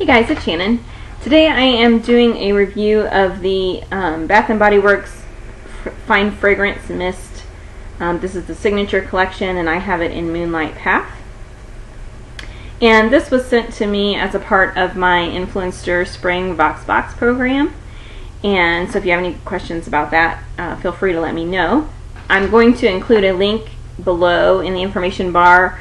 Hey guys, it's Shannon. Today I am doing a review of the Bath & Body Works Fine Fragrance Mist. This is the Signature Collection and I have it in Moonlight Path. And this was sent to me as a part of my Influencer Spring Vox Box program. And so if you have any questions about that, feel free to let me know. I'm going to include a link below in the information bar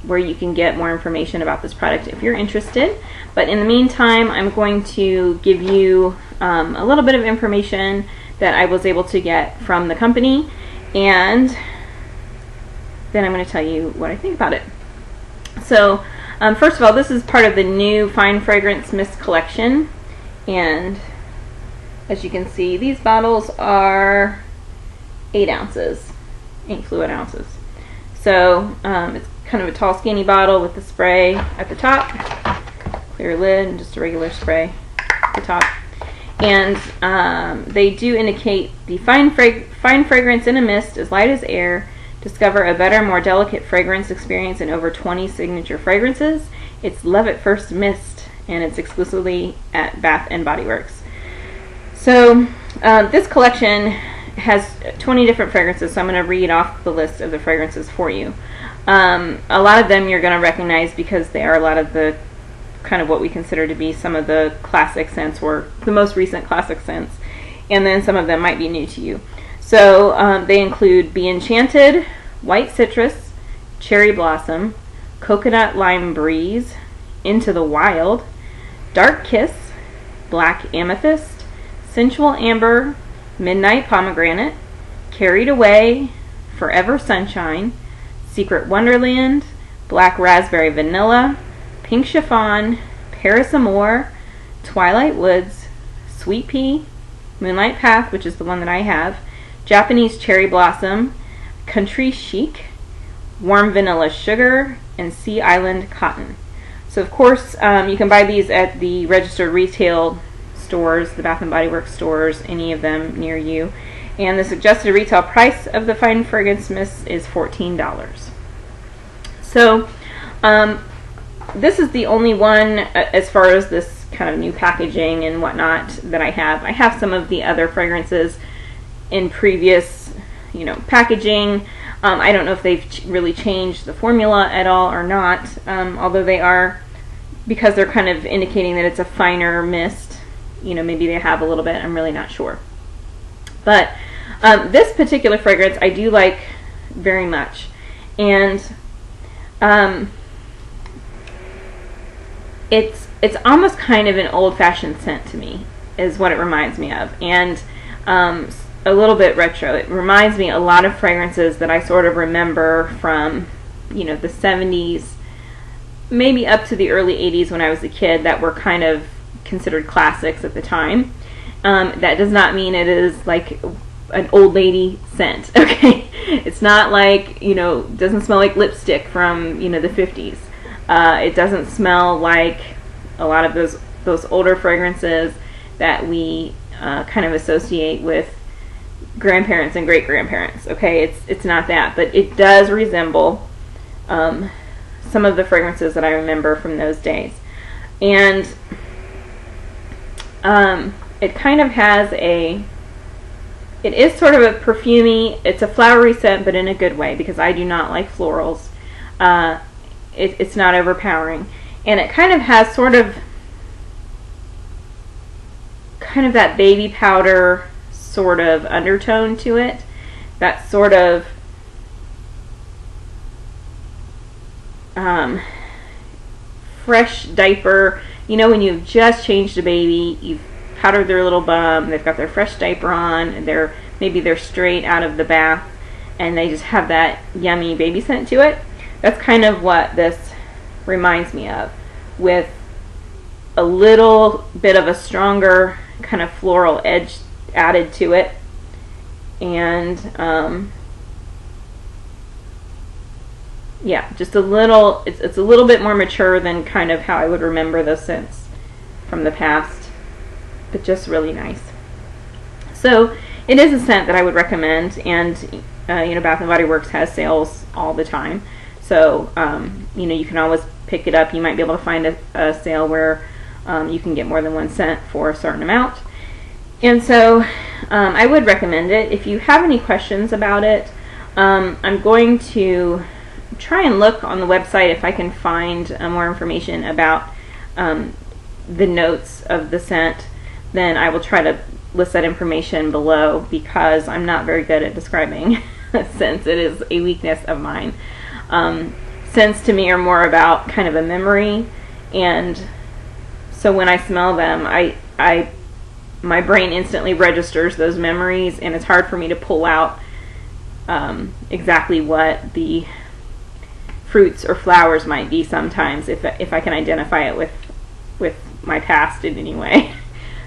where you can get more information about this product if you're interested. But in the meantime, I'm going to give you a little bit of information that I was able to get from the company, and then I'm going to tell you what I think about it. So first of all, this is part of the new Fine Fragrance Mist collection, and as you can see, these bottles are 8 ounces, 8 fluid ounces. So it's kind of a tall, skinny bottle with the spray at the top, clear lid, and just a regular spray at the top. And they do indicate the fine fragrance in a mist as light as air. Discover a better, more delicate fragrance experience in over 20 signature fragrances. It's love at first mist, and it's exclusively at Bath & Body Works. So this collection has 20 different fragrances, so I'm going to read off the list of the fragrances for you. A lot of them you're going to recognize because they are a lot of the kind of what we consider to be some of the classic scents, or the most recent classic scents, and then some of them might be new to you. So they include Be Enchanted, White Citrus, Cherry Blossom, Coconut Lime Breeze, Into the Wild, Dark Kiss, Black Amethyst, Sensual Amber, Midnight Pomegranate, Carried Away, Forever Sunshine, Secret Wonderland, Black Raspberry Vanilla, Pink Chiffon, Paris Amour, Twilight Woods, Sweet Pea, Moonlight Path, which is the one that I have, Japanese Cherry Blossom, Country Chic, Warm Vanilla Sugar, and Sea Island Cotton. So of course you can buy these at the registered retail stores, the Bath & Body Works stores, any of them near you. And the suggested retail price of the Fine Fragrance Mist is $14. So this is the only one as far as this kind of new packaging and whatnot that I have. I have some of the other fragrances in previous, packaging. I don't know if they've really changed the formula at all or not, although they are, because they're kind of indicating that it's a finer mist, maybe they have a little bit. I'm really not sure. But this particular fragrance I do like very much, and it's almost kind of an old-fashioned scent to me, is what it reminds me of, and a little bit retro. It reminds me a lot of fragrances that I sort of remember from the 70s, maybe up to the early 80s when I was a kid, that were kind of considered classics at the time. That does not mean it is like an old lady scent, okay? It's not like, doesn't smell like lipstick from, the 50s. It doesn't smell like a lot of those older fragrances that we kind of associate with grandparents and great-grandparents, okay? It's not that, but it does resemble some of the fragrances that I remember from those days. And it kind of has it is sort of a perfumey, it's a flowery scent, but in a good way, because I do not like florals. It's not overpowering. And it kind of has sort of that baby powder sort of undertone to it. That sort of fresh diaper, when you've just changed a baby, you've powdered their little bum, they've got their fresh diaper on, and maybe they're straight out of the bath, and they just have that yummy baby scent to it. That's kind of what this reminds me of, with a little bit of a stronger kind of floral edge added to it, and yeah, just a little, it's a little bit more mature than kind of how I would remember those scents from the past, but just really nice. So it is a scent that I would recommend, and Bath & Body Works has sales all the time. So, you know, you can always pick it up. You might be able to find a sale where you can get more than 1 cent for a certain amount. And so I would recommend it. If you have any questions about it, I'm going to try and look on the website if I can find more information about the notes of the scent. Then I will try to list that information below, because I'm not very good at describing scents. It is a weakness of mine. Scents to me are more about kind of a memory, and so when I smell them, my brain instantly registers those memories, and it's hard for me to pull out exactly what the fruits or flowers might be sometimes if I can identify it with my past in any way.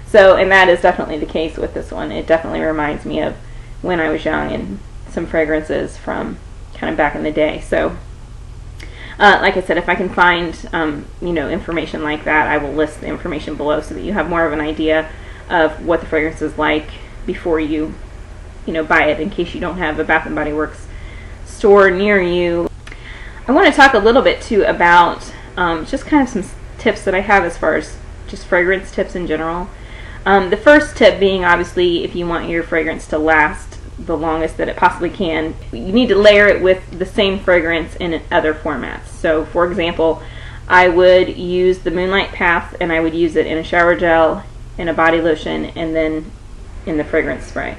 So, and that is definitely the case with this one. It definitely reminds me of when I was young and some fragrances from kind of back in the day. So, like I said, if I can find you know, information like that, I will list the information below so that you have more of an idea of what the fragrance is like before you know, buy it, in case you don't have a Bath & Body Works store near you. I want to talk a little bit too about just kind of some tips that I have as far as just fragrance tips in general. The first tip being, obviously, if you want your fragrance to last the longest that it possibly can, you need to layer it with the same fragrance in other formats. So, for example, I would use the Moonlight Path, and I would use it in a shower gel, in a body lotion, and then in the fragrance spray.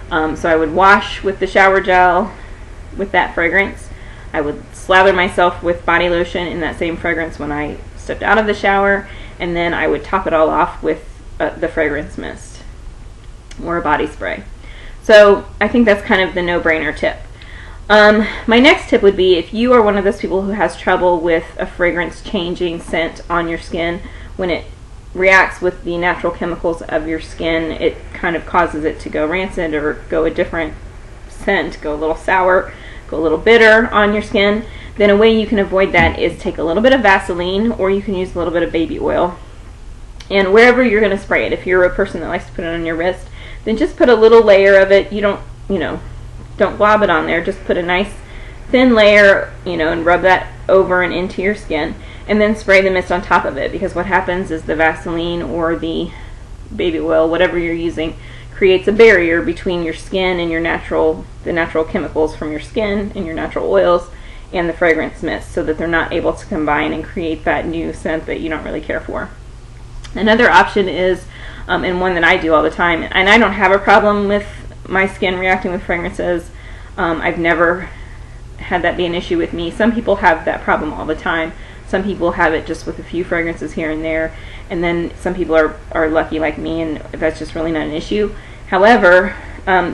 So I would wash with the shower gel with that fragrance. I would slather myself with body lotion in that same fragrance when I stepped out of the shower, and then I would top it all off with the fragrance mist or a body spray. So I think that's kind of the no-brainer tip. My next tip would be, if you are one of those people who has trouble with a fragrance changing scent on your skin, when it reacts with the natural chemicals of your skin, it kind of causes it to go rancid or go a different scent, go a little sour, go a little bitter on your skin, then a way you can avoid that is take a little bit of Vaseline, or you can use a little bit of baby oil. And wherever you're going to spray it, if you're a person that likes to put it on your wrist, then just put a little layer of it. You don't, you know, don't glob it on there. Just put a nice thin layer, you know, and rub that over and into your skin, and then spray the mist on top of it, because what happens is the Vaseline or the baby oil, whatever you're using, creates a barrier between your skin and the natural chemicals from your skin and your natural oils and the fragrance mist, so that they're not able to combine and create that new scent that you don't really care for. Another option is, and one that I do all the time, and I don't have a problem with my skin reacting with fragrances. I've never had that be an issue with me. Some people have that problem all the time. Some people have it just with a few fragrances here and there, and then some people are lucky like me, and that's just really not an issue. However,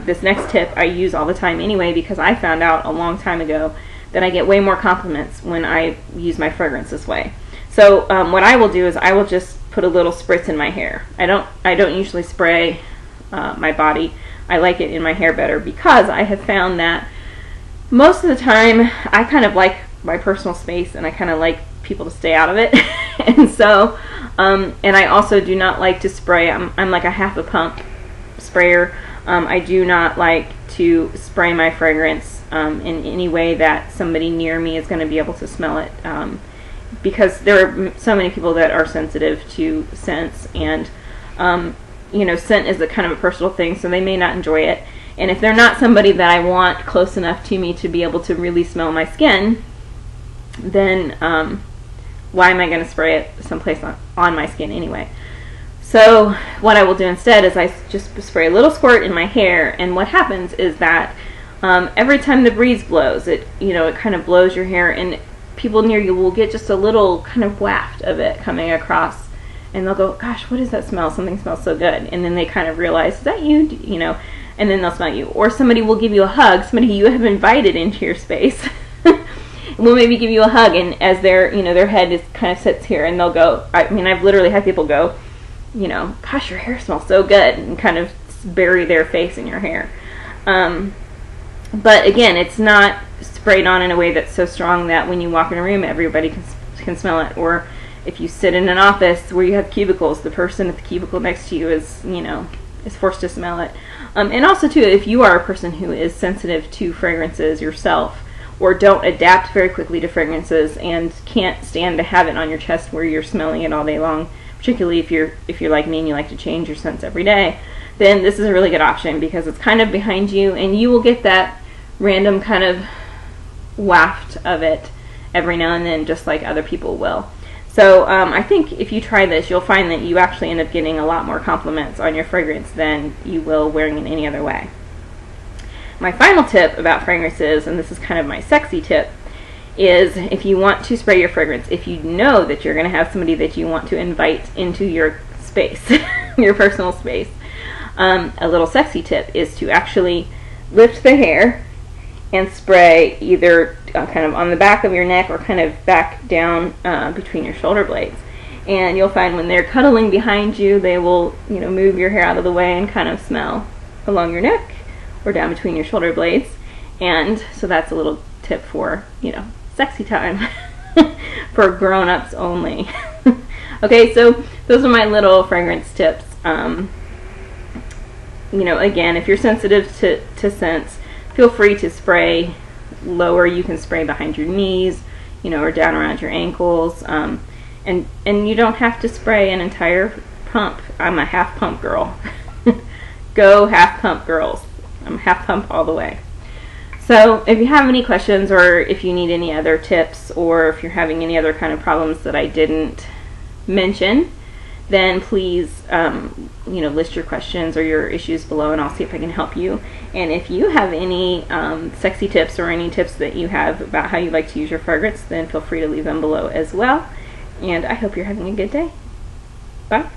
this next tip I use all the time anyway, because I found out a long time ago that I get way more compliments when I use my fragrance this way. So what I will do is I will just put a little spritz in my hair. I don't usually spray my body. I like it in my hair better, because I have found that most of the time I kind of like my personal space, and I kind of like people to stay out of it. And so and I also do not like to spray. I'm like a half a pump sprayer. I do not like to spray my fragrance in any way that somebody near me is going to be able to smell it, because there are so many people that are sensitive to scents, and you know, scent is a kind of a personal thing, so they may not enjoy it. And if they're not somebody that I want close enough to me to be able to really smell my skin, then why am I going to spray it someplace on my skin anyway? So what I will do instead is I just spray a little squirt in my hair, and what happens is that every time the breeze blows, it kind of blows your hair, and people near you will get just a little kind of waft of it coming across, and they'll go, gosh, what is that smell? Something smells so good. And then they kind of realize, is that you? And then they'll smell you. Or somebody will give you a hug, somebody you have invited into your space will maybe give you a hug, and as their head is kind of sits here, and they'll go, I've literally had people go, gosh, your hair smells so good, and kind of bury their face in your hair. But again, it's not sprayed on in a way that's so strong that when you walk in a room, everybody can smell it. Or if you sit in an office where you have cubicles, the person at the cubicle next to you is forced to smell it. And also too, if you are a person who is sensitive to fragrances yourself, or don't adapt very quickly to fragrances and can't stand to have it on your chest where you're smelling it all day long, particularly if you're like me and you like to change your scents every day, then this is a really good option because it's kind of behind you and you will get that random kind of waft of it every now and then, just like other people will. So I think if you try this, you'll find that you actually end up getting a lot more compliments on your fragrance than you will wearing it any other way. My final tip about fragrances, and this is kind of my sexy tip, is if you want to spray your fragrance, if you know that you're going to have somebody that you want to invite into your space, your personal space, a little sexy tip is to actually lift the hair and spray either kind of on the back of your neck or kind of back down between your shoulder blades. And you'll find when they're cuddling behind you, they will, you know, move your hair out of the way and kind of smell along your neck or down between your shoulder blades. And so that's a little tip for, you know, sexy time for grown-ups only. Okay, so those are my little fragrance tips. You know, again, if you're sensitive to scents, feel free to spray lower. You can spray behind your knees, you know, or down around your ankles. And you don't have to spray an entire pump. I'm a half pump girl. Go half pump, girls. I'm half pump all the way. So if you have any questions, or if you need any other tips, or if you're having any other kind of problems that I didn't mention, then please you know, list your questions or your issues below and I'll see if I can help you. And if you have any sexy tips or any tips that you have about how you like to use your fragrance, then feel free to leave them below as well. And I hope you're having a good day. Bye.